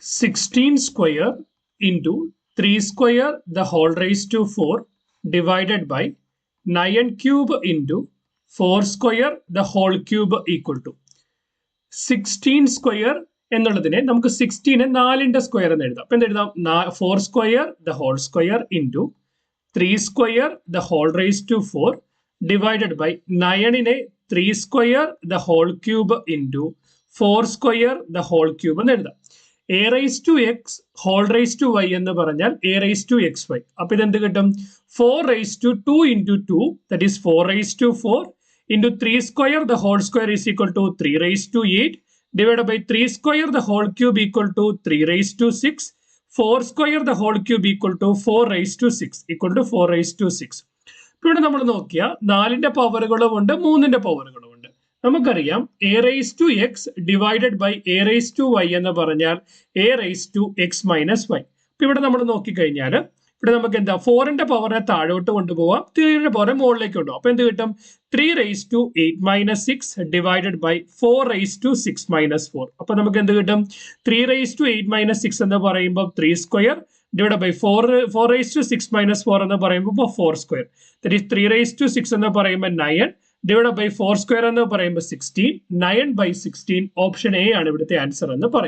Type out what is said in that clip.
16 square into 3 square the whole raised to 4 divided by 9 cube into 4 square the whole cube equal to 16 square എന്നുള്ളതിനെ നമുക്ക് 16 4ന്റെ square എന്ന് എഴുതാം. അപ്പൊ എന്തെഴുതാം? 4 square the whole square into 3 square the whole raise to 4 divided by 9നെ 3 square the whole cube into 4 square the whole cube എന്ന് എഴുതാം. A raise to x whole raise to y എന്ന് പറഞ്ഞാൽ a raise to x y. അപ്പൊ ഇതെന്ത് കിട്ടും? 4 raise to 2 into 2 that is 4 raise to 4 into 3 square the whole square is equal to 3 raised to 8 divided by 3 square the whole cube equal to 3 raised to 6 4 square the whole cube equal to 4 raised to 6 equal to 4 raised to 6. ഇവിടെ നമ്മൾ നോക്കിയാൽ 4ന്റെ പവറുകളും ഉണ്ട് 3ന്റെ പവറുകളും ഉണ്ട്. നമുക്കറിയാം a raise to x divided by a raise to y എന്ന് പറഞ്ഞാൽ a raise to x minus y. അപ്പൊ ഇവിടെ നമ്മൾ നോക്കിക്കഴിഞ്ഞാൽ ഇവിടെ നമുക്ക് എന്താ 4ന്റെ പവറിനെ താഴോട്ട് കൊണ്ടുപോവാം, 3ന്റെ പവറെ മുകളിലേക്ക് കൊണ്ടുപോകാം. അപ്പൊ എന്ത് കിട്ടും? 3 raise to 8 minus 6 divided by 4 raise to 6 minus 4. അപ്പൊ നമുക്ക് എന്ത് കിട്ടും? 3 റൈസ് ടു 8 മൈനസ് 6 എന്ന് പറയുമ്പോൾ 3 square divide by 4 raise to 6 minus 4 എന്ന് പറയുമ്പോൾ 4 square. That is 3 raise to 6 എന്ന് പറയുമ്പോൾ 9 ഡിവൈഡ് ബൈ 4 സ്ക്വയർ എന്ന് പറയുമ്പോൾ 16. 9 by 16 ഓപ്ഷൻ എ ആണ് ഇവിടുത്തെ ആൻസർ എന്ന് പറയുന്നത്.